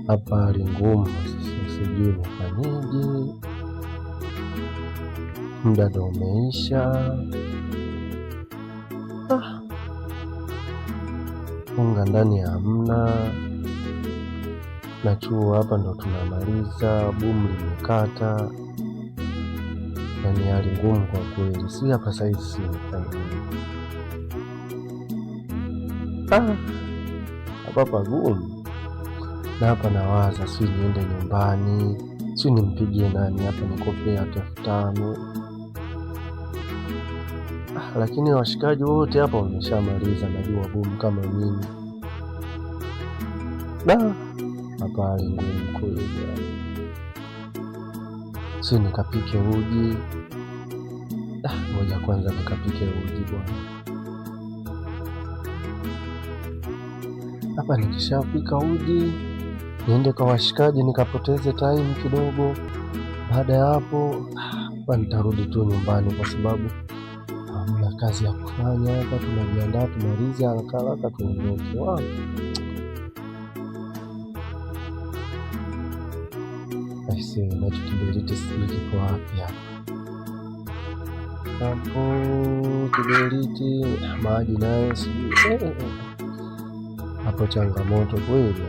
hapa hali ngumu, sasa sijui nifanyeje, muda ndo umeisha. Unga ndani hamna, na chuo hapa ndo tunamaliza, bomu limekata. Yani hali ngumu kwa kweli, si hapa saizi sinifanyeje. Hapa pagumu, na hapa nawaza si niende nyumbani, si nimpigie nani hapa nikopea 5,000. Lakini washikaji wote hapa wameshamaliza, najua bomu kama mimi. Hapa hali ngumu kweli, si nikapike uji. Ngoja kwanza nikapike uji bwana. Hapa nikishapika uji niende kwa washikaji nikapoteze time kidogo. Baada ya hapo hapa nitarudi tu nyumbani, kwa sababu hamna kazi ya kufanya hapa. Tunajiandaa tumalize haraka haraka tuondoke. Aise, nacho kiberiti sijui kiko wapi hapa. Hapo kiberiti, maji nayo sijui. Hapo changamoto kweli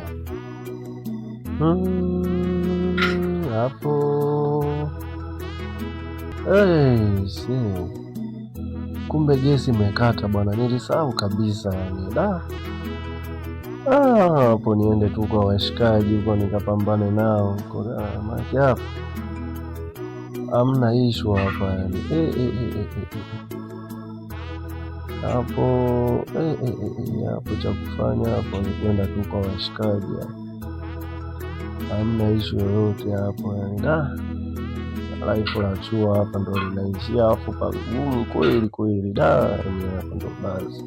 hapo. Kumbe gesi imekata bwana, nilisahau kabisa yani. Hapo niende tu kwa washikaji huko nikapambane nao huko. Maki hapo hamna issue hapa yani. Hapo cha kufanya hapo ni kwenda tu kwa washikaji, hamna issue yoyote hapo yani. Life la chuo hapa ndo linaishia, hapo pagumu kweli kweli. Yani hapo ndo basi.